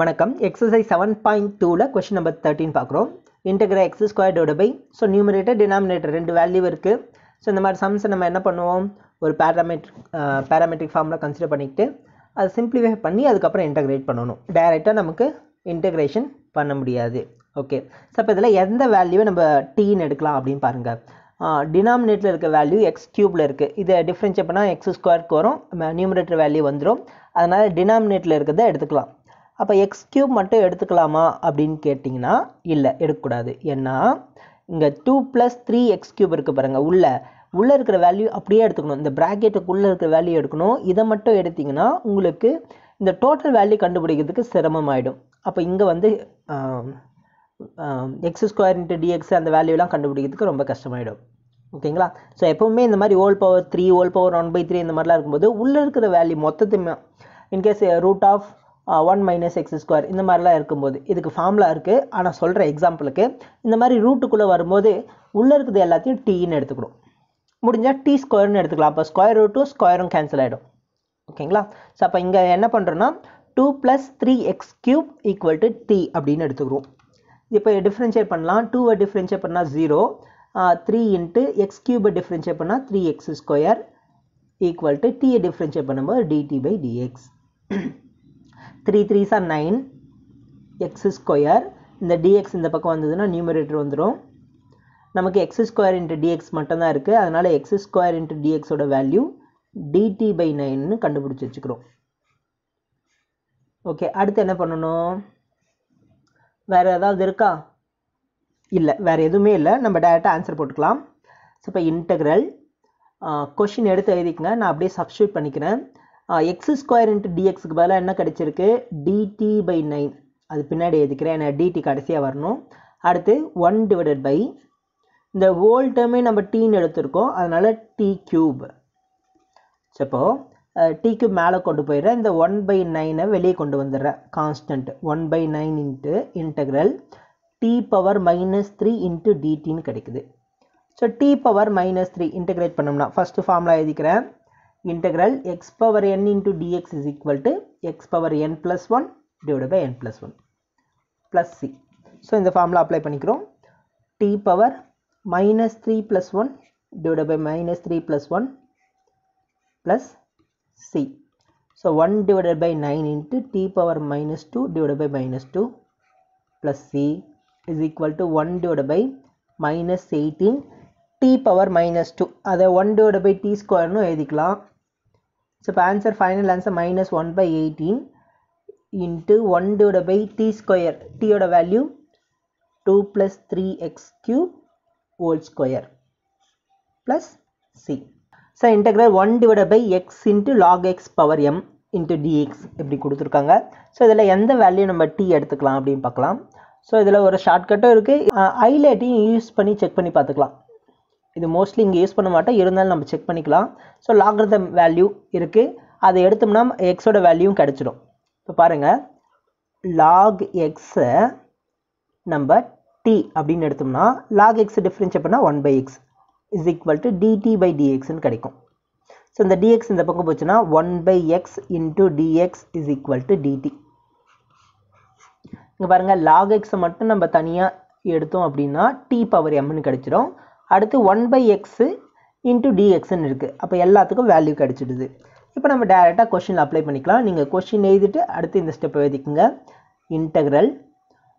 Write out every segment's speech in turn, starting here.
வணக்கம். Exercise 7.2ல question number 13 பார்க்குறோம். Integral x square divide by numerator denominator ரெண்டு value இருக்குது. ஸோ இந்த மாதிரி சம்ஸை நம்ம என்ன பண்ணுவோம், ஒரு பேராமெட்ரிக் ஃபார்மில் கன்சிடர் பண்ணிக்கிட்டு அதை சிம்பிளிஃபை பண்ணி அதுக்கப்புறம் இன்டெகிரேட் பண்ணணும். டைரெக்டாக நமக்கு இன்டெகிரேஷன் பண்ண முடியாது. ஓகே, ஸோ இப்போ இதில் எந்த வேல்யூவை நம்ம டீன்னு எடுக்கலாம் அப்படின்னு பாருங்கள். டினாமினேட்டரில் இருக்க வேல்யூ எக்ஸ் க்யூப்பில் இருக்குது. இதை டிஃப்ரென்ஷியேட் பண்ணால் எக்ஸ் ஸ்கொயருக்கு வரும், நியூமரேட்டர் வேல்யூ வந்துடும். அதனால் டினாமினேட்டரில் இருக்கிறத எடுத்துக்கலாம். அப்போ எக்ஸ் க்யூப் மட்டும் எடுத்துக்கலாமா அப்படின்னு கேட்டிங்கன்னா இல்லை, எடுக்கக்கூடாது. ஏன்னா இங்கே 2 + 3x க்யூப் இருக்குது பாருங்கள். உள்ளே இருக்கிற வேல்யூ அப்படியே எடுத்துக்கணும். இந்த ப்ராக்கெட்டுக்குள்ளே இருக்கிற வேல்யூ எடுக்கணும். இதை மட்டும் எடுத்திங்கன்னா உங்களுக்கு இந்த டோட்டல் வேல்யூ கண்டுபிடிக்கிறதுக்கு சிரமமாயிடும். அப்போ இங்கே வந்து எக்ஸ் ஸ்கொயர் இன்ட்டு டிஎக்ஸ் அந்த வேல்யூலாம் கண்டுபிடிக்கிறதுக்கு ரொம்ப கஷ்டமாயிடும். ஓகேங்களா? ஸோ எப்போவுமே இந்த மாதிரி ஹோல் பவர் 3 ஹோல் பவர் 1/3 இந்த மாதிரிலாம் இருக்கும்போது உள்ளே இருக்கிற வேல்யூ மொத்தத்தையுமே in case root of 1 - x square இந்த மாதிரிலாம் இருக்கும்போது இதுக்கு ஃபார்முலா இருக்குது. ஆனால் சொல்கிற எக்ஸாம்பிளுக்கு இந்த மாதிரி ரூட்டுக்குள்ளே வரும்போது உள்ளே இருக்கிறது எல்லாத்தையும் டீன்னு எடுத்துக்கணும். முடிஞ்சால் டி ஸ்கொயர்னு எடுத்துக்கலாம். அப்போ ஸ்கொயர் ரூட்டும் ஸ்கொயரும் கேன்சல் ஆகிடும். ஓகேங்களா? ஸோ அப்போ இங்கே என்ன பண்ணுறோன்னா 2 + 3x க்யூப் = t அப்படின்னு எடுத்துக்கிறோம். இப்போ டிஃப்ரென்ஷியேட் பண்ணலாம். 2 டிஃப்ரென்ஷியேட் பண்ணால் 0, 3 × x க்யூபை டிஃப்ரென்ஷியேட் பண்ணால் 3x ஸ்கொயர் = t டிஃப்ரென்ஷியேட் பண்ணும்போது dt/dx. 3 3s are 9 x square. இந்த dx இந்த பக்கம் வந்ததுன்னா நியூமரேட்டர் வந்துடும். நமக்கு x ஸ்கொயர் இன்ட்டு dx மட்டும்தான் இருக்குது. அதனால் x ஸ்கொயர் இன்ட்டு dxோட வேல்யூ dt/9ன்னு கண்டுபிடிச்சி வச்சுக்கிறோம். ஓகே, அடுத்து என்ன பண்ணணும்? வேறு ஏதாவது இருக்கா? இல்லை, வேறு எதுவுமே இல்லை. நம்ம டேரெக்டாக ஆன்சர் போட்டுக்கலாம். ஸோ இப்போ இன்டெக்ரல் கொஷின் எடுத்து எழுதிக்கங்க. நான் அப்படியே சப்ஸ்டியூட் பண்ணிக்கிறேன். எக்ஸ் ஸ்கொயர் இன்ட்டு டிஎக்ஸுக்கு பதிலாக என்ன கிடச்சிருக்கு? dt/9. அது பின்னாடி எழுதிக்கிறேன். ஏன்னா டிடி கடைசியாக வரணும். அடுத்து 1/, இந்த ஹோல் டேர்மே நம்ம டீன்னு எடுத்திருக்கோம். அதனால் T cube. So T cube மேலே கொண்டு போயிடுறேன். இந்த 1/9 வெளியே கொண்டு வந்துடுறேன். Constant 1/9 into integral t⁻³ into டிடின்னு கிடைக்குது. ஸோ t⁻³ இன்டெகிரேட் பண்ணோம்னா ஃபஸ்ட்டு ஃபார்முலா எழுதிக்கிறேன். Integral x⁻n into dx is equal to x⁻n + 1 divided by n + 1 plus c. So இந்த ஃபார்முலா அப்ளை பண்ணிக்கிறோம். t⁻³ + 1 divided by -3 + 1 plus c. So 1 divided by 9 into t⁻² divided by -2 plus c is equal to 1 divided by -18 t⁻². அதை 1 divided by t ஸ்கொயர்னு எழுதிக்கலாம். So இப்போ answer final answer -1/18 into 1 divided by t square. டீயோட value 2 + 3x cube whole square plus C. So integral 1 divided by x into log x power m into dx இப்படி கொடுத்துருக்காங்க. So இதில் எந்த value நம்ம t எடுத்துக்கலாம் அப்படின்னு பார்க்கலாம். ஸோ இதில் ஒரு ஷார்ட்கட்டும் இருக்குது. ஹைலைட்டையும் யூஸ் பண்ணி செக் பண்ணி பார்த்துக்கலாம். இது மோஸ்ட்லி இங்கே யூஸ் பண்ண மாட்டோம், இருந்தாலும் நம்ம செக் பண்ணிக்கலாம். ஸோ லாகரிதம் வேல்யூ இருக்குது, அதை எடுத்தோம்னா எக்ஸோட வேல்யூவும் கிடச்சிடும். இப்போ பாருங்கள், லாக் எக்ஸை நம்ம டி அப்படின்னு எடுத்தோம்னா லாக் எக்ஸ் டிஃப்ரென்ஷியேட் பண்ணால் 1/x is equal to dt/dxன்னு கிடைக்கும். ஸோ இந்த dx இந்த பக்கம் போச்சுன்னா 1/x into dx is equal to dt. இங்கே பாருங்கள், லாக் எக்ஸை மட்டும் நம்ம தனியாக எடுத்தோம் அப்படின்னா t⁻mன்னு கிடைச்சிடும். அடுத்து 1/x into dxன்னு இருக்குது. அப்போ எல்லாத்துக்கும் வேல்யூ கிடச்சிடுது. இப்போ நம்ம டேரெக்டாக கொஷினில் அப்ளை பண்ணிக்கலாம். நீங்கள் கொஷின் எழுதிட்டு அடுத்து இந்த ஸ்டெப்பை எழுதிக்குங்க. Integral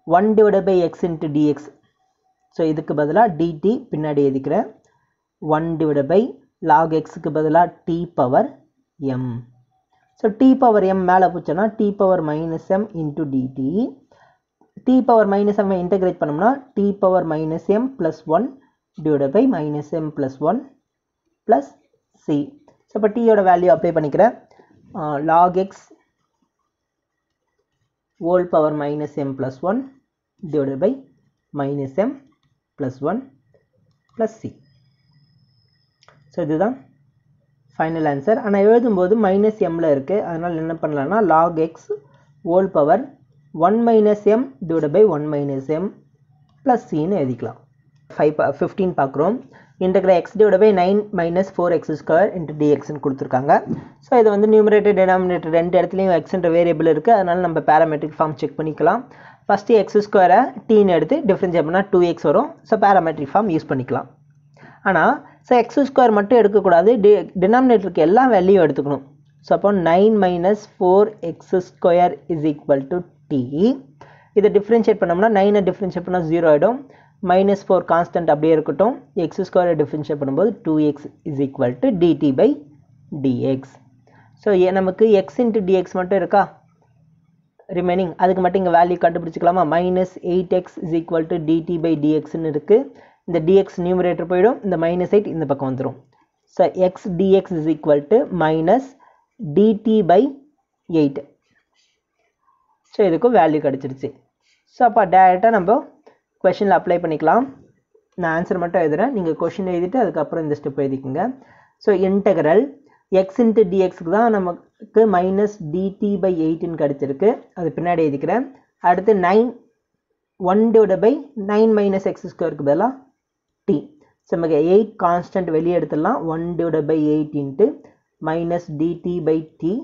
1 divided by x into dx. So இதுக்கு பதிலாக dt பின்னாடி எழுதிக்கிறேன். 1 divided by log xக்கு பதிலாக t⁻m. ஸோ t⁻m மேலே போச்சோன்னா t⁻−m into dt. t⁻−m integrate பண்ணோம்னா t⁻−m + 1 divided by -m + 1 plus c. So இப்போ டீயோட வேல்யூ அப்ளை பண்ணிக்கிறேன். log x whole power -m + 1 divided by -m + 1 plus c. So இதுதான் final answer. ஆனால் எழுதும்போது -mல இருக்குது. அதனால் என்ன பண்ணலான்னா log x whole power 1 - m divided by 1 - m plus cன்னு எழுதிக்கலாம். 15 பார்க்குறோம். Integral x divided by 9 minus 4x square into dx ன்னு கொடுத்துருக்காங்க. ஸோ இது வந்து நியூமரேட்டர் டினாமினேட்டர் ரெண்டு இடத்துலையும் எக்ஸ்ன்ற வேரியபிள் இருக்குது, அதனால நம்ம பேராமெட்ரிக் ஃபார்ம் செக் பண்ணிக்கலாம். ஃபஸ்ட்டு எக்ஸ் ஸ்கொயரை டீன்னு எடுத்து டிஃப்ரென்ஷியேட் பண்ணால் 2x வரும். ஸோ பேராமெட்ரிக் ஃபார்ம் யூஸ் பண்ணிக்கலாம். ஆனால் ஸோ எக்ஸ் ஸ்கொயர் மட்டும் எடுக்கக்கூடாது, டினாமினேட்டருக்கு எல்லா வேல்யூவும் எடுத்துக்கணும். ஸோ அப்போ 9 minus 4x square is equal to t. இதை டிஃப்ரென்ஷியேட் பண்ணோம்னா 9 டிஃப்ரென்ஷியேட் பண்ணால் 0 ஆகிடும். -4 கான்ஸ்டன்ட் அப்படியே இருக்கட்டும். எக்ஸ் ஸ்கொயரை டிஃப்ரென்ஷியேட் பண்ணும்போது 2x is equal to dt by dx. So நமக்கு x into dx மட்டும் இருக்கா ரிமைனிங், அதுக்கு மட்டும் இங்கே வேல்யூ கண்டுபிடிச்சிக்கலாமா? -8x is equal to dt by dxன்னு இருக்குது. இந்த dx நியூமரேட்டர் போயிடும், இந்த -8 இந்த பக்கம் வந்துடும். So x dx is equal to minus dt by 8. So இதுக்கும் வேல்யூ கிடச்சிருச்சு. ஸோ அப்போ டேரெக்டாக நம்ம கொஷனில் அப்ளை பண்ணிக்கலாம். நான் ஆன்சர் மட்டும் எழுதுகிறேன், நீங்கள் கொஷின் எழுதிட்டு அதுக்கப்புறம் இந்த ஸ்டெப் எழுதிக்குங்க. ஸோ இன்டெக்ரல் எக்ஸ் இன்ட்டு டிஎக்ஸுக்கு தான் நமக்கு மைனஸ் டிடி பை 8ன்னு கிடச்சிருக்கு, அது பின்னாடி எழுதிக்கிறேன். அடுத்து 1 divided by 9 minus x ஸ்கொயருக்கு பதிலாக t. ஸோ நமக்கு 8 கான்ஸ்டன்ட் வெளியே எடுத்துடலாம். 1 divided by 8 into minus dt by t.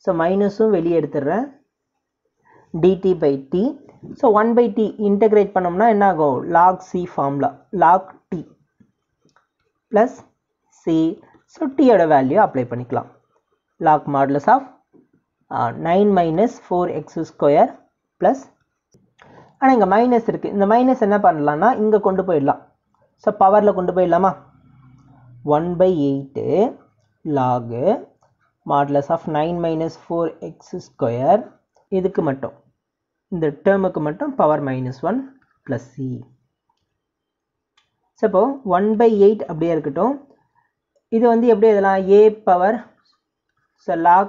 So மைனஸும் வெளியே எடுத்துடுறேன், dt by t. So 1 by t integrate பண்ணோம்னா என்ன ஆகும்? log c formula, log t plus c. So டீயோட வேல்யூ அப்ளை பண்ணிக்கலாம். log modulus of 9 minus 4x square plus, ஆனால் இங்கே மைனஸ் இருக்குது, இந்த மைனஸ் என்ன பண்ணலாம்னா இங்கே கொண்டு போயிடலாம். ஸோ பவரில் கொண்டு போயிடலாமா? 1 by 8 log modulus of 9 minus 4x square, இதுக்கு மட்டும் இந்த டேர்முக்கு மட்டும் பவர் -1 plus c. ஸோ இப்போ 1 by 8 அப்படியே இருக்கட்டும். இது வந்து எப்படி எழுதலாம்? a power, so log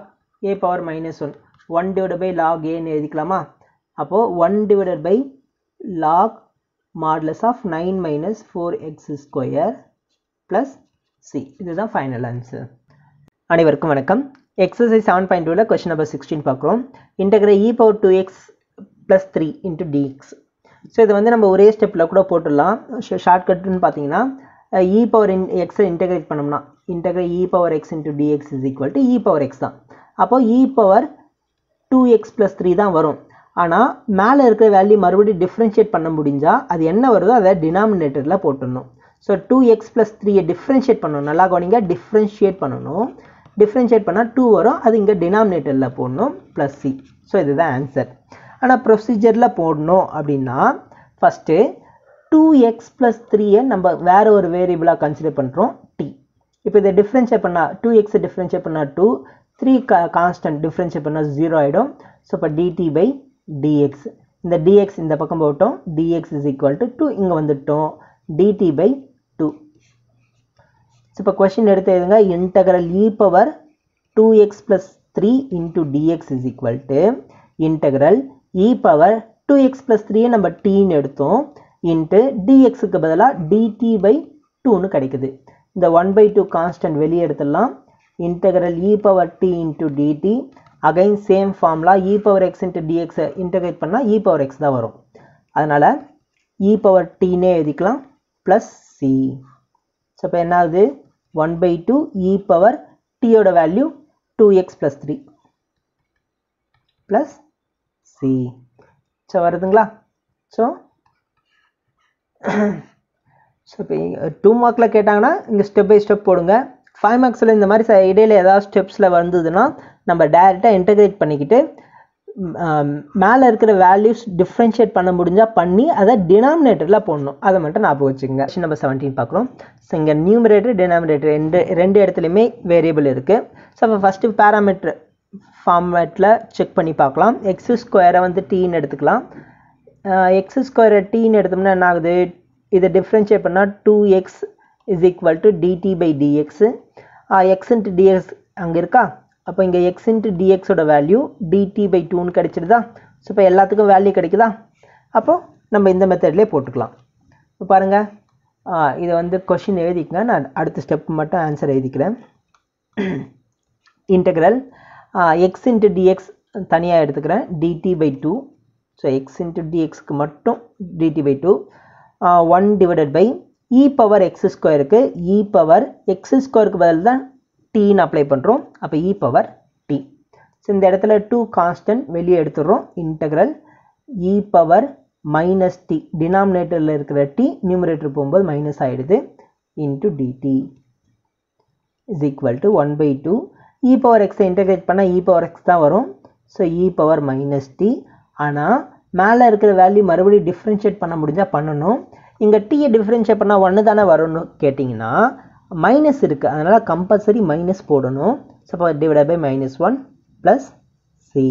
a power -1 1 divided by log a ன்னு எழுதிக்கலாமா? அப்போது 1 divided by log modulus of 9 minus 4x square plus c. இதுதான் ஃபைனல் ஆன்சர். அனைவருக்கும் வணக்கம். எக்ஸசைஸ் 7.2ல கொஸ்டின் நம்பர் 16 பார்க்குறோம். Integral e power 2x plus 3 into dx. So இது வந்து நம்ம ஒரே ஸ்டெப்பில் கூட போட்டுடலாம். ஷார்ட்கட்டுன்னு பார்த்தீங்கன்னா e பவர் எக்ஸை இன்டெகிரேட் பண்ணோம்னா integral e power x into dx is equal to e power x தான். அப்போது e பவர் 2x plus 3 தான் வரும். ஆனால் மேலே இருக்கிற வேல்யூ மறுபடியும் டிஃப்ரென்ஷியேட் பண்ண முடிஞ்சால் அது என்ன வருதோ அதை டினாமினேட்டரில் போட்டுடணும். ஸோ 2x plus 3யை டிஃப்ரென்ஷியேட் பண்ணணும். நல்லா கவனிங்க, டிஃப்ரென்ஷியேட் பண்ணணும். டிஃப்ரென்ஷியேட் பண்ணால் 2 வரும், அது இங்கே டினாமினேட்டரில் போடணும் ப்ளஸ் சி. ஸோ இதுதான் ஆன்சர். ஆனால் ப்ரொசீஜரில் போடணும் அப்படின்னா ஃபஸ்ட்டு 2x plus 3யை நம்ம வேறு ஒரு வேரியபிளாக கன்சிடர் பண்ணுறோம் t. இப்போ இதை டிஃப்ரென்ஷியேட் பண்ணால் 2x டிஃப்ரென்ஷியேட் பண்ணால் 2, 3 கான்ஸ்டன்ட் டிஃப்ரென்ஷியேட் பண்ணால் 0 ஆகிடும். ஸோ இப்போ dt by dx, இந்த dx இந்த பக்கம் போட்டோம், dx is equal to 2 இங்கே வந்துட்டோம், dt by 2. ஸோ இப்போ கொஸ்டின் எடுத்து எழுதுங்க. Integral e power 2x plus 3 into dx is equal to integral e power 2x plus 3யை நம்ம tன்னு எடுத்தோம் இன்ட்டு dxக்கு பதிலாக dt by 2ன்னு கிடைக்குது. இந்த 1 by 2 கான்ஸ்டன்ட் வெளியே எடுத்துடலாம். Integral e power t into dt, again same formula, e power x into dx integrate பண்ணால் e power x தான் வரும். அதனால் e பவர் tன்னே எழுதிக்கலாம் ப்ளஸ் c. ஸோ இப்போ என்ன ஆகுது? 1 by 2 e பவர் tயோட value 2x plus 3 plus c. So வருதுங்களா? ஸோ இப்போ 2 மார்க்கில் கேட்டாங்கன்னா இங்கே ஸ்டெப் பை ஸ்டெப் போடுங்க. 5 மார்க்ஸில் இந்த மாதிரி இடையில ஏதாவது ஸ்டெப்ஸில் வந்ததுன்னா நம்ம டைரெக்டாக இன்டெகிரேட் பண்ணிக்கிட்டு மேலே இருக்கிற வேல்யூஸ் டிஃப்ரென்ஷியேட் பண்ண முடிஞ்சால் பண்ணி அதை டினாமினேட்டரில் போடணும். அதை மட்டும் ஞாபகம் வச்சுக்கோங்க. கொஸ்டின் நம்பர் 17 பார்க்குறோம். ஸோ இங்கே நியூமரேட்டர் டினாமினேட்டர் ரெண்டு இடத்துலையுமே வேரியபிள் இருக்குது. ஸோ அப்போ ஃபஸ்ட்டு பேராமீட்டர் ஃபார்மேட்டில் செக் பண்ணி பார்க்கலாம். எக்ஸ் ஸ்கொயரை வந்து டீன்னு எடுத்துக்கலாம். எக்ஸ் ஸ்கொயரை டீன்னு எடுத்தோம்னா என்ன ஆகுது? இதை டிஃப்ரென்ஷியேட் பண்ணால் 2x is equal to dt by dx. x into dx அங்கே இருக்கா? அப்போ இங்கே x into dx ஓட வேல்யூ dt by 2ன்னு கிடைச்சிடுதா? ஸோ இப்போ எல்லாத்துக்கும் வேல்யூ கிடைக்குதா? அப்போது நம்ம இந்த மெத்தட்லேயே போட்டுக்கலாம். இப்போ பாருங்கள், இதை வந்து கொஷின் எழுதிக்கங்க, நான் அடுத்த ஸ்டெப் மட்டும் ஆன்சர் எழுதிக்கிறேன். இன்டெக்ரல் x into dx தனியாக எடுத்துக்கிறேன், dt by 2. So x into dxக்கு மட்டும் dt by 2, 1 divided by e power x ஸ்கொயருக்கு e பவர் எக்ஸ் ஸ்கொயருக்கு பதில் தான் டீன்னு அப்ளை பண்ணுறோம். அப்போ e பவர் டி. ஸோ இந்த இடத்துல 2 கான்ஸ்டன்ட் வெளியே எடுத்துடுறோம். Integral e power minus t, டினாமினேட்டரில் இருக்கிற டி நியூமரேட்டர் போகும்போது மைனஸ் ஆகிடுது, into dt is equal to 1/2. e power எக்ஸை இன்டெகிரேட் பண்ணால் e பவர் எக்ஸ் தான் வரும். So e power minus t. ஆனால் மேலே இருக்கிற வேல்யூ மறுபடியும் டிஃப்ரென்ஷியேட் பண்ண முடிஞ்சால் பண்ணணும். இங்கே டீயை டிஃப்ரென்ஷியேட் பண்ணால் 1 தானே வரும்னு கேட்டிங்கன்னா மைனஸ் இருக்குது, அதனால் கம்பல்சரி மைனஸ் போடணும். ஸோ இப்போ டிவைட் பை -1 ப்ளஸ் சி.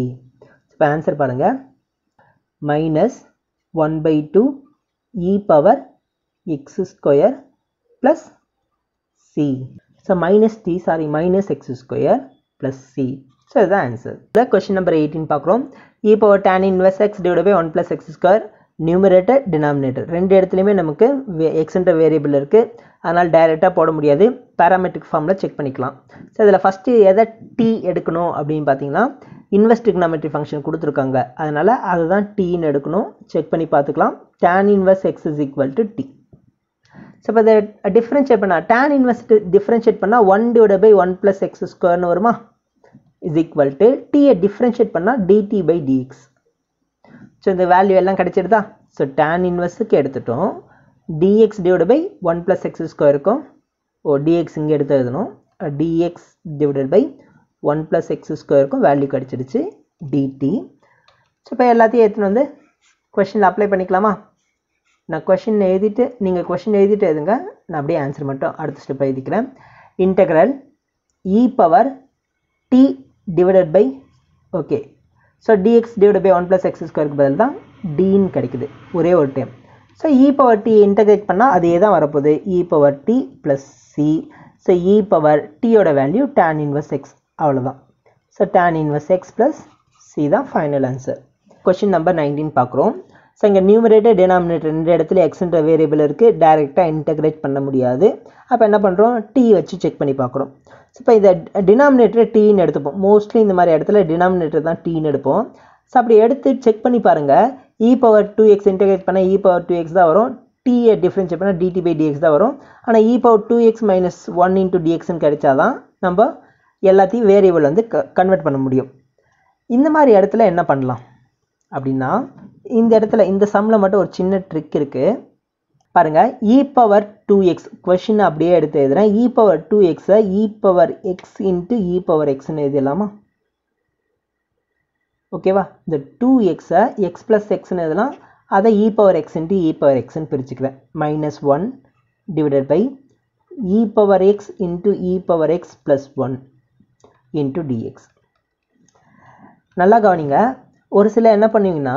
இப்போ ஆன்சர் பாருங்கள், -1/2 e power x square plus C. So minus x square plus C. So இதுதான் ஆன்சர். இல்லை கொஸ்டின் நம்பர் 18 பார்க்குறோம். e power tan inverse x divide by 1 + x square, numerator denominator ரெண்டு இடத்துலையுமே நமக்கு எக்ஸ்ன்ற variable இருக்குது, அதனால் டைரெக்டாக போட முடியாது, பேராமெட்ரிக் ஃபார்மில் செக் பண்ணிக்கலாம். ஸோ இதில் ஃபஸ்ட்டு எதை டி எடுக்கணும் அப்படின்னு பார்த்தீங்கன்னா இன்வெர்ஸ் ட்ரிகோனோமெட்ரிக் ஃபங்க்ஷன் கொடுத்துருக்காங்க, அதனால் அதுதான் டீன்னு எடுக்கணும். செக் பண்ணி பார்த்துக்கலாம். tan inverse x is equal to t. So இப்போ இதை டிஃப்ரென்ஷியேட் பண்ணால் tan இன்வெர்ஸ் டிஃப்ரென்ஷியேட் பண்ணால் 1 டிவைட் பை 1 + x ஸ்கொயர்னு வருமா, இஸ் ஈக்குவல் டு டீயை டிஃப்ரென்ஷியேட் பண்ணால் dt பை dx. ஸோ இந்த வேல்யூ எல்லாம் கிடைச்சிடுதா. ஸோ tan இன்வெர்ஸுக்கு எடுத்துட்டோம், dx டிவைட் பை 1 + x ஸ்கொயருக்கும் dx இங்கே எடுத்து எழுதணும், dx டிவைட் பை 1 + x ஸ்கொயருக்கும் வேல்யூ கிடச்சிடுச்சு dt. ஸோ இப்போ எல்லாத்தையும் எடுத்துன்னு வந்து கொஷினில் அப்ளை பண்ணிக்கலாமா. நான் கொஷின் எழுதிட்டு நீங்கள் கொஷின் எழுதிட்டு எழுதுங்க, நான் அப்படியே ஆன்சர் மட்டும் அடுத்த ஸ்டெப் எழுதிக்கிறேன். Integral e power t divided by okay, so dx divide by 1 + x ஸ்கொயருக்கு பதில் தான் டின்னு கிடைக்குது ஒரே ஒரு time. So e power t integrate பண்ணால் அதே தான் வரப்போகுது, e power t plus C. So e power டியோட வேல்யூ tan இன்வெர்ஸ் எக்ஸ், அவ்வளோதான். So tan inverse x plus c தான் ஃபைனல் ஆன்சர். கொஷின் நம்பர் 19 பார்க்குறோம். ஸோ இங்கே நியூமரேட்டர் டினாமினேட்டர் ரெண்டு இடத்துல எக்ஸ்ன்ற வேரியபிள் இருக்குது, டைரெக்டாக இன்டெகிரேட் பண்ண முடியாது. அப்போ என்ன பண்ணுறோம், டி வச்சு செக் பண்ணி பார்க்குறோம். ஸோ இப்போ இதை டினாமினேட்டர் டீன்னு எடுத்துப்போம், மோஸ்ட்லி இந்த மாதிரி இடத்துல டினாமினேட்டர் தான் டீன்னு எடுப்போம். ஸோ அப்படி எடுத்து செக் பண்ணி பாருங்கள், e பவர் 2x இன்டெகிரேட் பண்ணால் e பவர் 2x தான் வரும், டீயை டிஃப்ரென்ஷியேட் பண்ணால் dt பை dx தான் வரும். ஆனால் e பவர் 2x - 1 × dxன்னு கிடைச்சாதான் நம்ம எல்லாத்தையும் வேரியபிள் வந்து கன்வெர்ட் பண்ண முடியும். இந்த மாதிரி இடத்துல என்ன பண்ணலாம் அப்படின்னா, இந்த இடத்துல இந்த சம்மில் மட்டும் ஒரு சின்ன ட்ரிக் இருக்குது பாருங்கள். e பவர் 2x கொஷின் அப்படியே எடுத்து எழுதுகிறேன். e பவர் 2xை e power x × e power xன்னு எழுதலாமா, ஓகேவா. இந்த 2xை x + xன்னு எழுதலாம், அதை e power x × e power xன்னு பிரிச்சுக்கிறேன். -1 divided by e power x × e power x + 1 × dx. நல்லா கவனிங்க, ஒரு சில என்ன பண்ணுவீங்கன்னா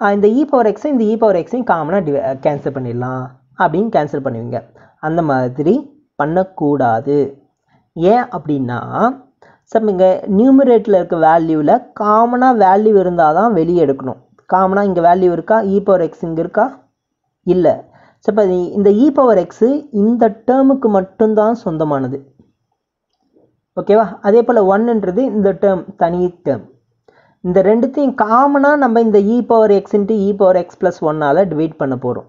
இந்த e பவர் x இந்த e பவர் xையும் காமனாக கேன்சல் பண்ணிடலாம் அப்படின்னு கேன்சல் பண்ணுவீங்க. அந்த மாதிரி பண்ணக்கூடாது. ஏன் அப்படின்னா, சப் இங்கே நியூமரேட்டில் இருக்க வேல்யூவில் காமனாக வேல்யூ இருந்தால் தான் வெளியே எடுக்கணும். காமனாக இங்கே வேல்யூ இருக்கா, e பவர் x இங்கே இருக்கா, இல்லை. ஸோ இப்போ இந்த e பவர் x இந்த டேர்முக்கு மட்டும்தான் சொந்தமானது, ஓகேவா. அதே போல் 1ன்றது இந்த டேர்ம் தனி டேர்ம். இந்த ரெண்டுத்தையும் காமனாக நம்ம இந்த e power x × e power x + 1ஆல் டிவைட் பண்ண போகிறோம்,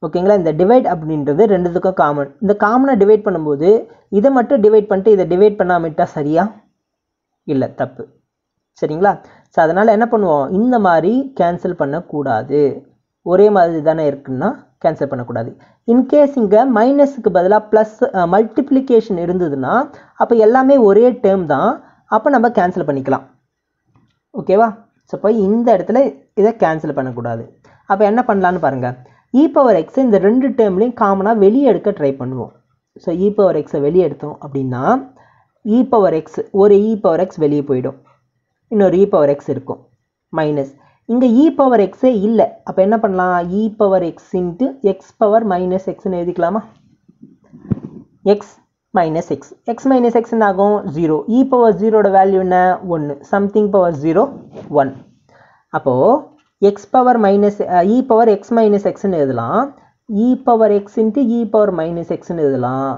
ஓகேங்களா. இந்த டிவைட் அப்படின்றது ரெண்டுத்துக்கும் காமன். இந்த காமனாக டிவைட் பண்ணும்போது இதை மட்டும் டிவைட் பண்ணிட்டு இதை டிவைட் பண்ணாமட்டா சரியா, இல்லை தப்பு, சரிங்களா. ஸோ அதனால் என்ன பண்ணுவோம், இந்த மாதிரி கேன்சல் பண்ணக்கூடாது. ஒரே மாதிரி தானே இருக்குன்னா கேன்சல் பண்ணக்கூடாது. இன்கேஸ் இங்கே மைனஸுக்கு பதிலாக ப்ளஸ் மல்டிப்ளிகேஷன் இருந்ததுன்னா அப்போ எல்லாமே ஒரே டேர்ம் தான், அப்போ நம்ம கேன்சல் பண்ணிக்கலாம், ஓகேவா. ஸோ இப்போ இந்த இடத்துல இதை கேன்சல் பண்ணக்கூடாது. அப்போ என்ன பண்ணலான்னு பாருங்கள், e பவர் x இந்த ரெண்டு டேர்ம்லையும் காமனாக வெளியே எடுக்க ட்ரை பண்ணுவோம். ஸோ e பவர் xை வெளியே எடுத்தோம் அப்படின்னா e பவர் x ஒரு e பவர் x வெளியே போயிடும், இன்னொரு e பவர் x இருக்கும் மைனஸ். இங்கே e பவர் xே இல்லை, அப்போ என்ன பண்ணலாம், e power x × x power -xன்னு எழுதிக்கலாமா. x minus x, x minus x என்ன ஆகும் 0, e பவர் 0ஓட வேல்யூ என்ன 1, சம்திங் பவர் 0 1. அப்போது x power minus e power x minus xன்னு எழுதலாம், e power x × e power -xன்னு எழுதலாம்.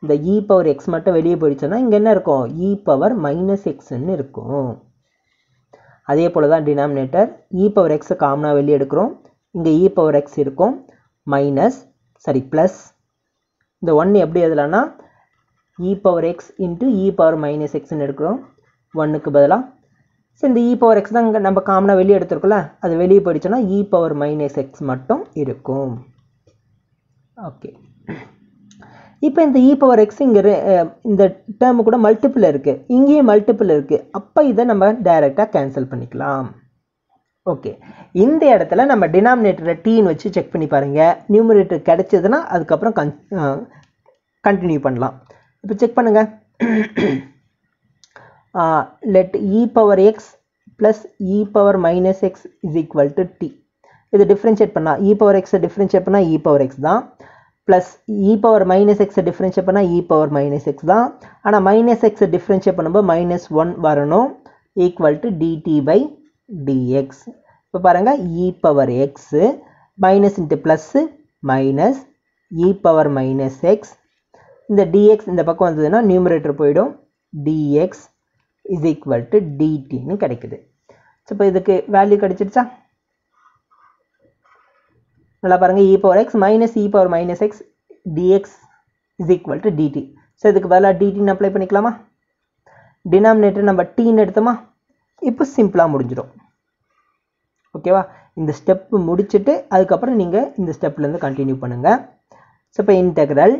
இந்த e பவர் x மட்டும் வெளியே போயிடுச்சுன்னா இங்கே என்ன இருக்கும், e பவர் -xன்னு இருக்கும். அதே போல் தான் டினாமினேட்டர், e பவர் x காமனாக வெளியே எடுக்கிறோம், இங்கே e பவர் x இருக்கும் மைனஸ். சரி ப்ளஸ் இந்த 1 எப்படி எழுதலாம்னா e power X into e power minus எக்ஸ்ன்னு எடுக்கிறோம் 1க்கு பதிலாக. சரி இந்த இ பவர் எக்ஸ் தான் இங்கே நம்ம காமனாக வெளியே எடுத்துருக்கோம்ல, அது வெளியே போயிடுச்சோன்னா இ பவர் மைனஸ் எக்ஸ் மட்டும் இருக்கும். ஓகே, இப்போ இந்த இ பவர் எக்ஸ் இங்கே இந்த டேர்மு கூட மல்டிப்பிள் இருக்குது, இங்கேயும் மல்டிப்பிள் இருக்குது. அப்போ இதை நம்ம டைரெக்டாக கேன்சல் பண்ணிக்கலாம். ஓகே, இந்த இடத்துல நம்ம டினாமினேட்டரை டீன்னு வச்சு செக் பண்ணி பாருங்கள். நியூமரேட்டர் கிடைச்சதுன்னா அதுக்கப்புறம் கண்டினியூ பண்ணலாம். இப்போ செக் பண்ணுங்கள். Let e power x plus e power minus x is equal to t. இது டிஃப்ரென்ஷியேட் பண்ணால் இ பவர் எக்ஸை டிஃப்ரென்ஷியேட் பண்ணால் இ பவர் எக்ஸ் தான், ப்ளஸ் இ பவர் மைனஸ் எக்ஸை டிஃப்ரென்ஷியேட் பண்ணால் இ பவர் மைனஸ் எக்ஸ் தான். ஆனால் மைனஸ் எக்ஸை டிஃப்ரென்ஷியேட் பண்ணும்போது -1 வரணும், equal to dt by dx. இப்போ பாருங்கள் e power x minus into plus minus e power minus x, இந்த dx இந்த பக்கம் வந்ததுன்னா நியூமரேட்டர் போயிடும், dx இஸ் ஈக்குவல் டு டிடின்னு கிடைக்குது. ஸோ இப்போ இதுக்கு வேல்யூ கிடைச்சிடுச்சா? நல்லா பாருங்கள், e power x minus e power minus x dx is equal to dt. So இதுக்கு பதிலாக டிடின்னு அப்ளை பண்ணிக்கலாமா? டினாமினேட்டர் நம்ம டீன்னு எடுத்தோமா, இப்போ சிம்பிளாக முடிஞ்சிடும். ஓகேவா? இந்த ஸ்டெப்பு முடிச்சுட்டு அதுக்கப்புறம் நீங்கள் இந்த ஸ்டெப்லேருந்து கண்டினியூ பண்ணுங்கள். ஸோ இப்போ இன்டெக்ரல்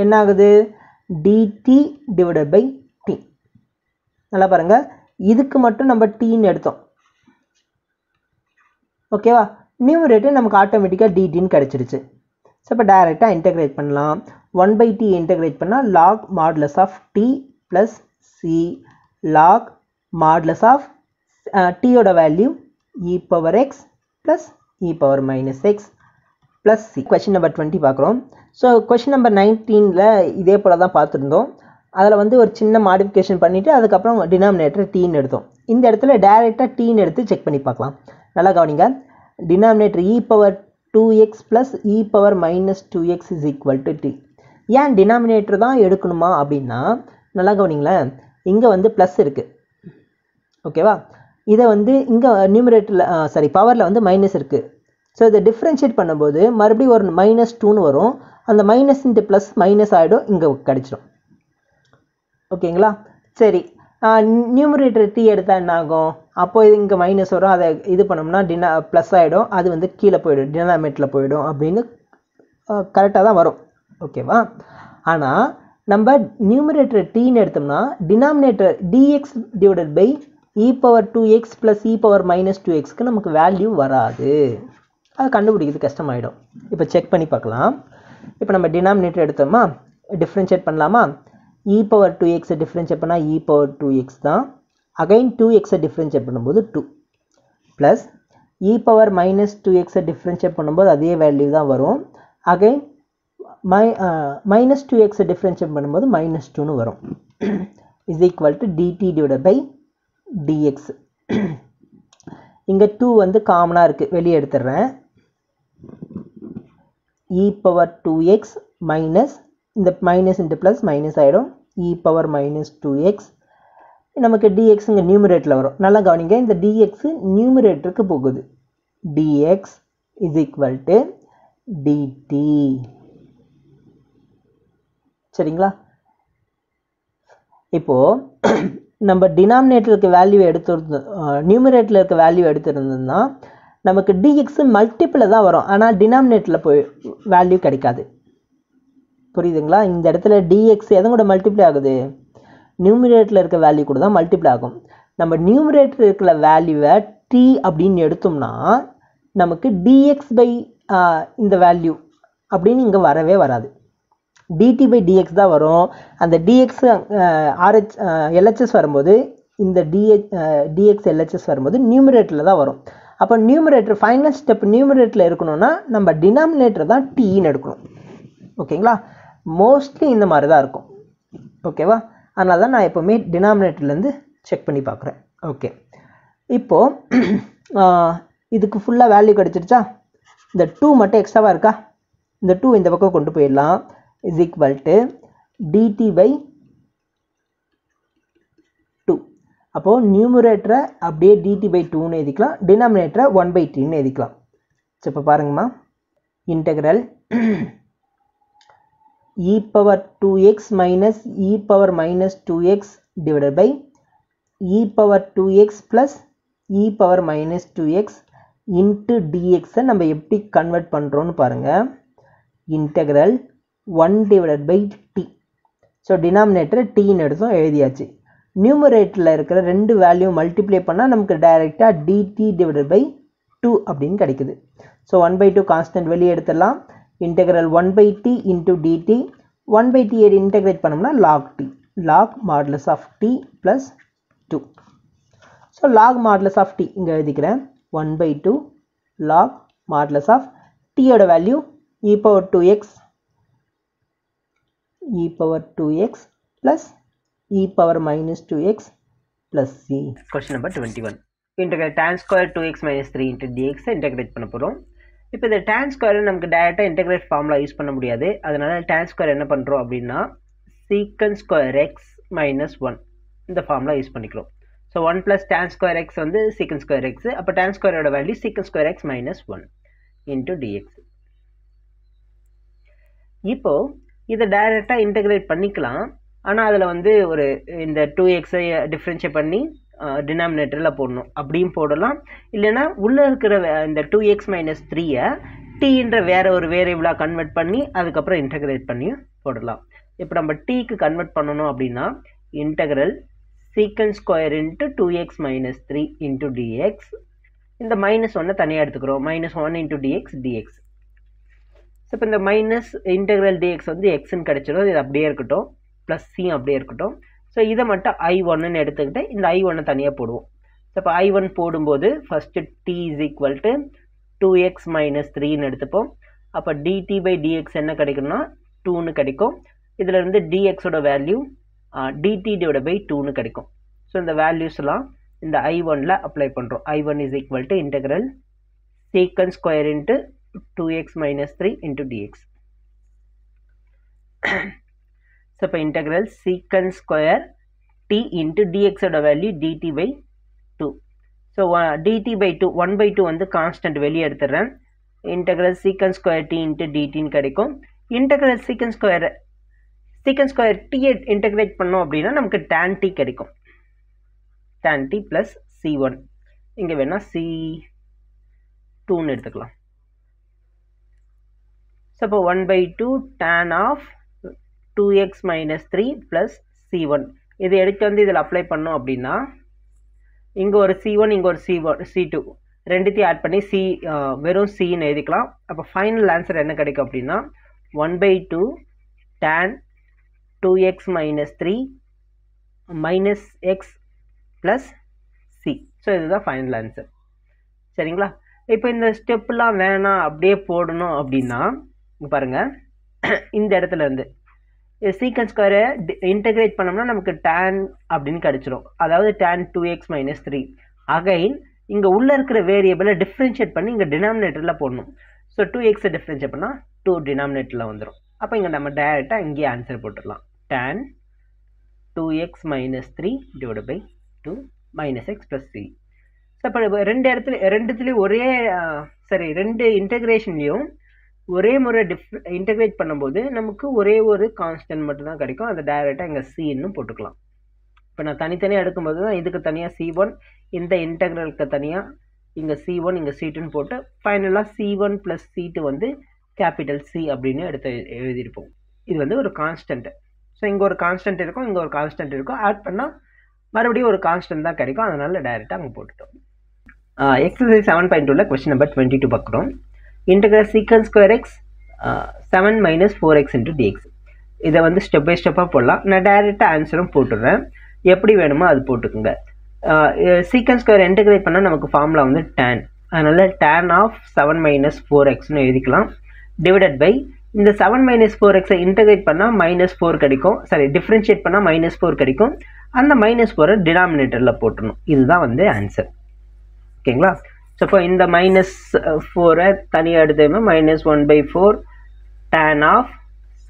என்ன ஆகுது? Dt divided by t. நல்லா பாருங்கள், இதுக்கு மட்டும் நம்ம டீன்னு எடுத்தோம். ஓகேவா? நியூமரேட்டர் நமக்கு ஆட்டோமேட்டிக்காக டிடின்னு கிடச்சிருச்சு. ஸோ இப்போ டைரெக்டாக இன்டெகிரேட் பண்ணலாம். 1/t இன்டெகிரேட் பண்ணால் log modulus of t plus c log modulus of டீயோட value e power x plus e power minus x plus c. Question number 20 பார்க்குறோம். ஸோ கொஷின் நம்பர் 19ல் இதே போல் தான் பார்த்துருந்தோம். அதில் வந்து ஒரு சின்ன மாடிஃபிகேஷன் பண்ணிவிட்டு அதுக்கப்புறம் டினாமினேட்டர் டீன்னு எடுத்தோம். இந்த இடத்துல டைரெக்டாக டீன்னு எடுத்து செக் பண்ணி பார்க்கலாம். நல்லா கவனிங்க, denominator e power 2x plus e power minus 2x is equal to t. ஏன் டினாமினேட்டர் தான் எடுக்கணுமா அப்படின்னா, நல்லா கவனிங்களேன், இங்கே வந்து ப்ளஸ் இருக்குது. ஓகேவா? இதை வந்து இங்கே நியூமரேட்டரில் பவரில் வந்து மைனஸ் இருக்குது. ஸோ இதை டிஃப்ரென்ஷியேட் பண்ணும்போது மறுபடியும் ஒரு -2ன்னு வரும். அந்த மைனஸ் இன்ட்டு ப்ளஸ் மைனஸ் ஆகிடும், இங்கே கிடச்சிடும். ஓகேங்களா? சரி, நியூமரேட்டர் டி எடுத்தால் என்ன ஆகும்? அப்போ இது இங்கே மைனஸ் வரும், அதை இது பண்ணோம்னா ப்ளஸ் ஆகிடும், அது வந்து கீழே போயிடும், டினாமினேட்டரில் போயிடும் அப்படின்னு கரெக்டாக தான் வரும். ஓகேவா? ஆனால் நம்ம நியூமரேட்டர் டீன்னு எடுத்தோம்னா denominator dx divided by e power 2x plus e power minus 2xக்கு நமக்கு வேல்யூ வராது. அதை கண்டுபிடிக்கிறது கஷ்டமாயிடும். இப்போ செக் பண்ணி பார்க்கலாம். இப்போ நம்ம டினாமினேட்டர் எடுத்தோமா, டிஃப்ரென்ஷியேட் பண்ணலாமா? இ பவர் 2x டிஃப்ரென்ஷியேட் பண்ணால் இ பவர் 2x தான். அகைன் 2x டிஃப்ரென்ஷியேட் பண்ணும்போது 2 plus e power minus 2x differentiate பண்ணும்போது அதே வேல்யூ தான் வரும். அகைன் மைனஸ் 2x டிஃப்ரென்ஷியேட் பண்ணும்போது -2ன்னு வரும். Is equal to dt divided by dx. இங்கே 2 வந்து காமனாக இருக்குது, வெளியே எடுத்துடுறேன். இ பவர் 2x மைனஸ் இந்த மைனஸ் இன்ட்டு ப்ளஸ் மைனஸ் ஆகிடும், இ பவர் மைனஸ் 2x. நமக்கு dx இங்கே நியூமரேட்டரில் வரும். நல்லா கவனிங்க, இந்த dx நியூமரேட்டருக்கு போகுது. dx is equal to dt. சரிங்களா? இப்போது நம்ம டினாமினேட்டருக்கு வேல்யூ எடுத்துருந்தோம், நியூமரேட்டரில் இருக்க வேல்யூ எடுத்துருந்தோம்னா நமக்கு dx மல்டிப்பிளில் தான் வரும், ஆனால் டினாமினேட்டரில் போய் வேல்யூ கிடைக்காது. புரியுதுங்களா? இந்த இடத்துல dx எதுவும் கூட மல்டிப்ளை ஆகுது, நியூமரேட்டரில் இருக்க வேல்யூ கூட தான் மல்டிப்ளை ஆகும். நம்ம நியூமரேட்டரில் இருக்கிற வேல்யூவை t அப்படின்னு எடுத்தோம்னா நமக்கு dx பை இந்த வேல்யூ அப்படின்னு இங்கே வரவே வராது, dt பை dx தான் வரும். அந்த dx LHS வரும்போது இந்த dx LHS வரும்போது நியூமரேட்டரில் தான் வரும். அப்போ நியூமரேட்டர் ஃபைனல் ஸ்டெப் நியூமரேட்டரில் இருக்கணும்னா நம்ம டினாமினேட்டர் தான் டீன்னு எடுக்கணும். ஓகேங்களா? மோஸ்ட்லி இந்த மாதிரி தான் இருக்கும். ஓகேவா? அதனால தான் நான் எப்போவுமே டினாமினேட்டர்லேருந்து செக் பண்ணி பார்க்குறேன். ஓகே, இப்போது இதுக்கு ஃபுல்லாக வேல்யூ கிடச்சிருச்சா? இந்த 2 மட்டும் எக்ஸ்ட்ராவாக இருக்கா? இந்த 2 இந்த பக்கம் கொண்டு போயிடலாம். Is equal to dt by 2. அப்போது நியூமரேட்டரை அப்படியே dt பை 2ன்னு எழுதிக்கலாம், டினாமினேட்டரை 1/3ன்னு எழுதிக்கலாம். ஸோ இப்போ பாருங்கம்மா, integral e power 2x minus e power minus 2x divided by e power 2x plus e power minus 2x into dx நம்ம எப்படி கன்வெர்ட் பண்றோம்னு பாருங்க. integral 1 divided by t. So denominator டீன்னு எடுத்தோம், எழுதியாச்சு. நியூமரேட்டரில் இருக்கிற ரெண்டு வேல்யூ மல்டிப்ளை பண்ணால் நமக்கு டைரெக்டாக dt divided by 2 அப்படின்னு கிடைக்குது. ஸோ 1/2 கான்ஸ்டன்ட் வெளியே எடுத்துடலாம். integral 1/t into dt 1/t integrate பண்ணோம்னா log t, log modulus of t plus 2. So log modulus of t இங்கே எழுதிக்கிறேன். 1/2 log modulus of t ஓட value e power 2x plus e power minus 2x plus c. Question number 21. Integrate tan square 2x minus 3 into dx integrate பண்ண போறோம். இப்போ இந்த tan square நமக்கு டைரக்டா integrate formula use பண்ண முடியாது. அதனால tan square என்ன பண்றோம் அப்படின்னா secant square x minus 1 இந்த ஃபார்முலா யூஸ் பண்ணிக்கிறோம். So 1 plus tan square x வந்து secant square x. அப்போ tan square ஓட value secant square x minus 1 into dx. இப்போ இதை டைரக்டா இன்டெகிரேட் பண்ணிக்கலாம். ஆனால் அதில் வந்து ஒரு இந்த 2x-ஐ டிஃப்ரென்ஷியேட் பண்ணி டினாமினேட்டரில் போடணும், அப்படியும் போடலாம். இல்லைன்னா உள்ளே இருக்கிற இந்த 2x மைனஸ் 3-ஐ டீன்ற வேற ஒரு வேரியபிளாக கன்வெர்ட் பண்ணி அதுக்கப்புறம் இன்டெகிரேட் பண்ணி போடலாம். இப்போ நம்ம டீக்கு கன்வெர்ட் பண்ணணும் அப்படின்னா integral secant square into 2x minus 3 into dx. இந்த மைனஸ் ஒன்னை தனியாக எடுத்துக்கிறோம். -1 இன்ட்டு dx. ஸோ இப்போ இந்த மைனஸ் இன்டெக்ரல் dx வந்து எக்ஸ்ன்னு கிடச்சிடும். இது அப்படியே இருக்கட்டும், ப்ளஸ் சி அப்படியே இருக்கட்டும். ஸோ இதை மட்டும் i1ன்னு எடுத்துக்கிட்டு இந்த i1-ஐ தனியாக போடுவோம். ஸோ இப்போ i1 போடும்போது first t is equal to 2x minus 3ன்னு எடுத்துப்போம். அப்போ dt பை dx என்ன கிடைக்கும்னா 2ன்னு கிடைக்கும். இதில் இருந்து dxோட வேல்யூ dt டிவைட் பை 2ன்னு கிடைக்கும். ஸோ இந்த வேல்யூஸ்லாம் இந்த i1ல அப்ளை பண்ணுறோம். i1 is equal to integral secant square into 2x minus 3 into dx. So, இப்போ integral secant square t into dx ஓட value dt by 2. So, dt by 2, 1/2 வந்து constant வெளியே எடுத்துறேன். integral secant square t into dt கிடைக்கும். integral secant square t integrate பண்ணோம் அப்படின்னா நமக்கு tan t கிடைக்கும். tan t plus c1. இங்கே வேணா c2ன்னு எடுத்துக்கலாம். So, இப்போ 1/2 tan of 2x minus 3 plus c1. இது எடுத்து வந்து இதில் அப்ளை பண்ணோம் அப்படின்னா இங்கே ஒரு c1 இங்கே ஒரு c2 ரெண்டுத்தையும் ஆட் பண்ணி வெறும் cன்னு எழுதிக்கலாம். அப்போ ஃபைனல் ஆன்சர் என்ன கிடைக்கும் அப்படின்னா 1/2 tan 2x minus 3 minus x plus c. So இதுதான் ஃபைனல் ஆன்சர். சரிங்களா? இப்போ இந்த ஸ்டெப்லாம் வேணாம் அப்படியே போடணும் அப்படின்னா பாருங்க, இந்த இடத்துல இருந்து secant ஸ்கொயரை இன்டெகிரேட் பண்ணோம்னா நமக்கு tan அப்படின்னு கிடைச்சிரும். அதாவது tan 2x minus 3. அகைன் இங்கே உள்ளே இருக்கிற வேரியபிளை டிஃப்ரென்ஷியேட் பண்ணி இங்கே டினாமினேட்டரில் போடணும். ஸோ 2x-ஐ டிஃப்ரென்ஷியேட் பண்ணால் 2 டினாமினேட்டரில் வந்துடும். அப்போ இங்கே நம்ம டைரெக்டாக இங்கேயே ஆன்சர் போட்டுடலாம். tan 2x minus 3 divided by 2 minus x plus c. So இப்போ ரெண்டுத்துலேயும் ரெண்டு இன்டெகிரேஷன்லேயும் ஒரே முறை இன்டெகிரேட் பண்ணும்போது நமக்கு ஒரே ஒரு கான்ஸ்டன்ட் மட்டும்தான் கிடைக்கும். அதை டைரெக்டாக இங்கே c-ன்னு போட்டுக்கலாம். இப்போ நான் தனித்தனியாக எடுக்கும்போது தான் இதுக்கு தனியாக c1, இந்த இன்டெக்ரலுக்கு தனியாக இங்கே c1 இங்கே c2ன்னு போட்டு ஃபைனலாக c1 + c2 வந்து கேபிட்டல் C அப்படின்னு எழுதியிருப்போம். இது வந்து ஒரு கான்ஸ்டன்ட். ஸோ இங்கே ஒரு கான்ஸ்டன்ட் இருக்கும், இங்கே ஒரு கான்ஸ்டன்ட் இருக்கும். ஆட் பண்ணால் மறுபடியும் ஒரு கான்ஸ்டன்ட் தான் கிடைக்கும். அதனால டைரெக்டாக அங்கே போட்டுட்டோம். எக்ஸசைஸ் 7.2ல கொஸ்டின் நம்பர் 22 பார்க்குறோம். integral secant square x 7 minus 4x into dx. இதை வந்து ஸ்டெப் பை ஸ்டெப்பாக போடலாம். நான் டைரெக்டாக ஆன்சரும் போட்டுடுறேன். எப்படி வேணுமோ அது போட்டுக்குங்க. secant ஸ்கொயர் இன்டெகிரேட் பண்ணால் நமக்கு ஃபார்முலா வந்து tan. அதனால் tan of 7 minus 4xன்னு எழுதிக்கலாம். டிவைடட் பை இந்த 7 minus 4xஐ இன்டெகிரேட் பண்ணால் -4 கிடைக்கும். டிஃப்ரென்ஷியேட் பண்ணால் -4 கிடைக்கும். அந்த -4-ஐ டினாமினேட்டரில் போட்டுடணும். இதுதான் வந்து ஆன்சர். ஓகேங்களா? ஸோ இப்போ இந்த -4-ஐ தனியாக எடுத்தோம்னா -1/4 tan of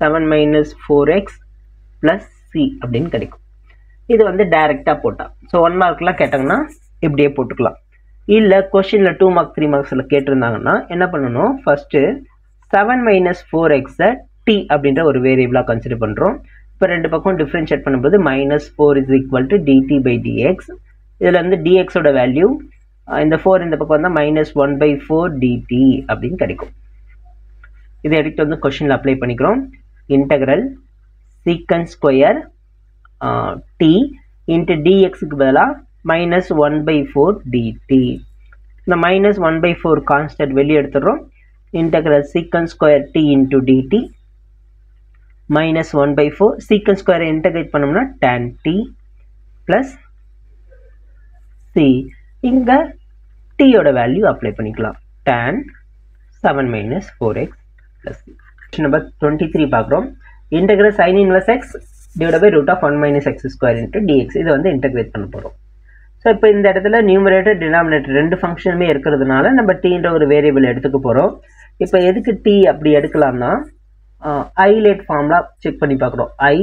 7 minus 4x plus c அப்படின்னு கிடைக்கும். இது வந்து டைரெக்டாக போட்டால் ஸோ 1 மார்க்லாம் கேட்டாங்கன்னா இப்படியே போட்டுக்கலாம். இல்லை கொஷினில் 2 மார்க் 3 மார்க்ஸில் கேட்டிருந்தாங்கன்னா என்ன பண்ணணும், ஃபஸ்ட்டு 7 minus 4x t அப்படின்ற ஒரு வேரியபிளாக கன்சிடர் பண்ணுறோம். இப்போ ரெண்டு பக்கம் டிஃப்ரென்ஷியேட் பண்ணும்போது -4 is equal to dt by dx. இதில் வந்து dxோட வேல்யூ இந்த 4 இந்த பக்கம் வந்தால் -1/4 dt அப்படின்னு கிடைக்கும். இதை எடுத்து வந்து கொஸ்டினில் அப்ளை பண்ணிக்கிறோம். Integral secant square t into dxக்கு பதிலாக -1/4 dt. இந்த -1/4 கான்ஸ்டன்ட் வெளியே எடுத்துடுறோம். Integral secant square t into dt -1/4 secant ஸ்கொயரை இன்டெகிரேட் பண்ணோம்னா tan t ப்ளஸ் c. இங்கே t-யோட வேல்யூ அப்ளை பண்ணிக்கலாம். tan 7 minus 4x plus c. Question number 23 பார்க்குறோம். Integral sin inverse x divided by root of 1 minus x square into dx. இதை வந்து integrate பண்ண போகிறோம். ஸோ இப்போ இந்த இடத்துல நியூமரேட்டர் டினாமினேட்டர் ரெண்டு ஃபங்க்ஷனுமே இருக்கிறதுனால நம்ம டீன்ற ஒரு வேரியபிள் எடுத்துக்க போகிறோம். இப்போ எதுக்கு டி அப்படி எடுக்கலாம்னா ஐ லேட் ஃபார்ம்லாம் செக் பண்ணி பார்க்குறோம். I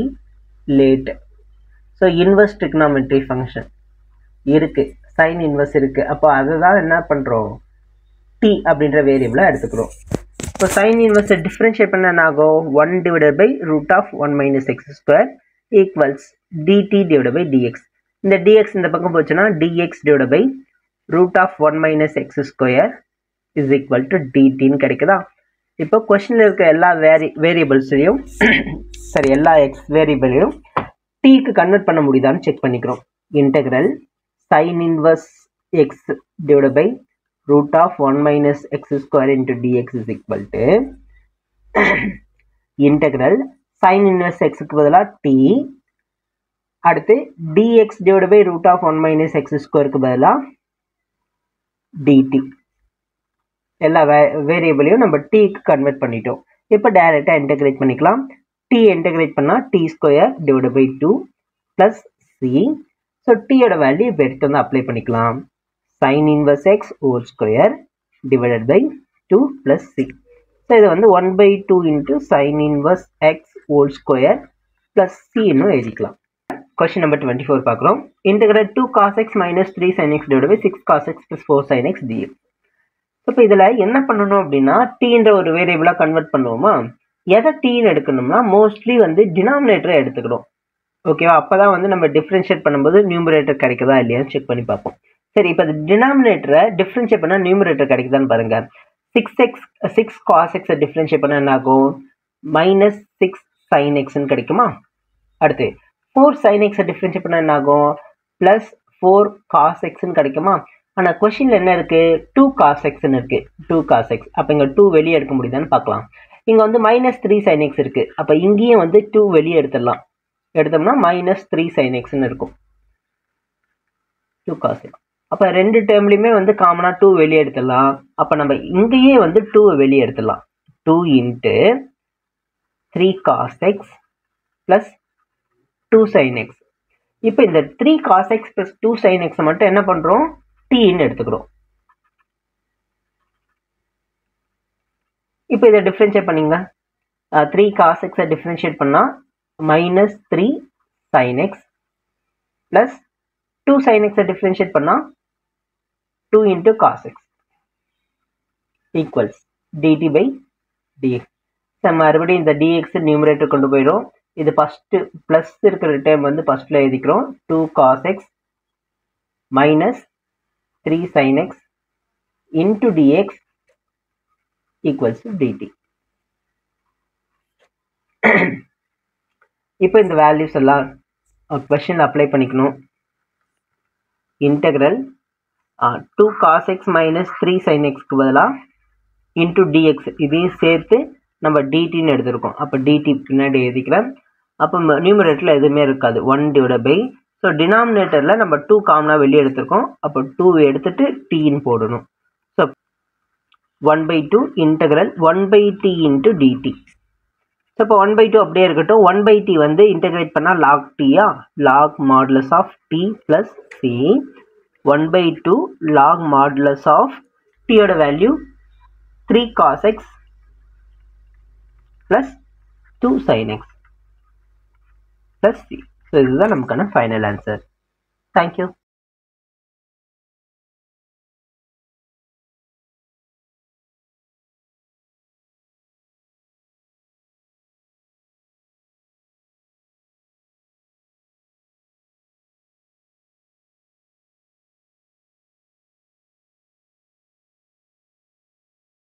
late so inverse trigonometry function இருக்குது, சைன் இன்வெர்ஸ் இருக்குது. அப்போ அதை தான் என்ன பண்ணுறோம், டி அப்படின்ற வேரியபிளாக எடுத்துக்கிறோம். இப்போ சைன் இன்வெர்ஸை டிஃப்ரென்ஷியேட் பண்ண என்ன ஆகும், 1 divided by root of 1 minus x square equals dt divided by dx. இந்த dx இந்த பக்கம் போச்சுன்னா dx divided by root of 1 minus x square is equal to dt ன்னு கிடைக்குதா. இப்போ கொஸ்டினில் இருக்க எல்லா வேரியபிள்ஸையும் சரி எல்லா எக்ஸ் வேரியபிளையும் டீக்கு கன்வெர்ட் பண்ண முடியுதான்னு செக் பண்ணிக்கிறோம். Integral sin inverse x divided by root of 1 minus x square into dx is equal to integral sin inverse x க்கு பதிலாக t அடுத்து dx divided by root of 1 minus x square க்கு பதிலாக dt. எல்லா வேரியபிளையும் நம்ம tக்கு convert பண்ணிட்டோம். இப்போ டைரெக்டாக இன்டெகிரேட் பண்ணிக்கலாம். t இன்டெகிரேட் பண்ணால் t square divided by 2 plus c. So டீயோட வேல்யூ இப்போ எடுத்து வந்து அப்ளை பண்ணிக்கலாம். sin inverse x whole square divided by 2 plus c. So இது வந்து 1/2 into sin inverse x whole square plus c இன்னும் எழுதிக்கலாம். Question number 24 பார்க்குறோம். Integral 2 cos x minus 3 sin x divided by 6 cos x plus 4 sin x dx. இப்போ இதில் என்ன பண்ணணும் அப்படின்னா டீன்ற ஒரு வேரியபிளாக கன்வெர்ட் பண்ணுவோமா, எதை டீன்னு எடுக்கணும்னா மோஸ்ட்லி வந்து டினாமினேட்டரை எடுத்துக்கணும். ஓகேவா, அப்போ தான் வந்து நம்ம டிஃப்ரென்ஷியேட் பண்ணும்போது நியூமரேட்டர் கிடைக்குதா இல்லையான்னு செக் பண்ணி பார்ப்போம். சரி, இப்போ அது டினாமினேட்டரை டிஃப்ரென்ஷியேட் பண்ணால் நியூமரேட்டர் கிடைக்குதான்னு பாருங்கள். 6 cos x டிஃப்ரென்ஷியேட் பண்ணால் என்ன ஆகும், -6 sin xன்னு கிடைக்குமா. அடுத்து 4 sin x டிஃப்ரென்ஷியேட் பண்ணால் என்ன ஆகும், +4 cos xன்னு கிடைக்குமா. ஆனால் கொஷினில் என்ன இருக்குது, 2 cos xன்னு இருக்குது, 2 cos x. அப்போ இங்கே 2 வெளியே எடுக்க முடியுதான்னு பார்க்கலாம். இங்கே வந்து -3 sin x இருக்குது, அப்போ இங்கேயும் வந்து 2 வெளியே எடுத்துடலாம். எடுத்தோம்னா -3 sin xன்னு இருக்கும், 2 cos x. அப்போ ரெண்டு டேர்ம்லையுமே வந்து காமனாக 2 வெளியே எடுத்துடலாம். அப்போ நம்ம இங்கேயே வந்து 2 வெளியே எடுத்துடலாம். 2 into 3 cos x plus 2 sin x. இப்போ இந்த 3 cos x plus 2 sin x மட்டும் என்ன பண்ணுறோம், tன்னு எடுத்துக்கிறோம். இப்போ இதை டிஃப்ரென்ஷியேட் பண்ணிங்க. 3 cos x டிஃப்ரென்ஷியேட் பண்ணால் -3 sin x plus 2 sin x differentiate பண்ணால் 2 into cos x equals dt by dx. மறுபடியும் இந்த dx நியூமரேட்டர் கொண்டு போயிடும். இது ஃபஸ்ட்டு ப்ளஸ் இருக்கிற டேர்ம் வந்து ஃபஸ்ட்டில் எழுதிக்கிறோம். 2 cos x -3 sin x into dx equals to dt. இப்போ இந்த வேல்யூஸ் எல்லாம் கொஸ்டின் அப்ளை பண்ணிக்கணும். இன்டெக்ரல் 2 cos x -3 sin xக்கு பதிலாக இன்ட்டு dx இதையும் சேர்த்து நம்ம dtன்னு எடுத்திருக்கோம். அப்போ dt பின்னாடி எழுதிக்கிறேன். அப்போ நியூமரேட்டரில் எதுவுமே இருக்காது, 1 divided by. ஸோ டினாமினேட்டரில் நம்ம 2 காமனாக வெளியே எடுத்திருக்கோம். அப்போ 2 எடுத்துட்டு tன்னு போடணும். So 1/2 integral 1/t into dt. So இப்போ 1/2 அப்படியே இருக்கட்டும். 1/t வந்து இன்டெகிரேட் பண்ணால் log t-யா, log modulus of t plus c. 1/2 log modulus of t-யோட வேல்யூ 3 cos x plus 2 sin x plus c. So இதுதான் நமக்கான ஃபைனல் ஆன்சர். தேங்க்யூ.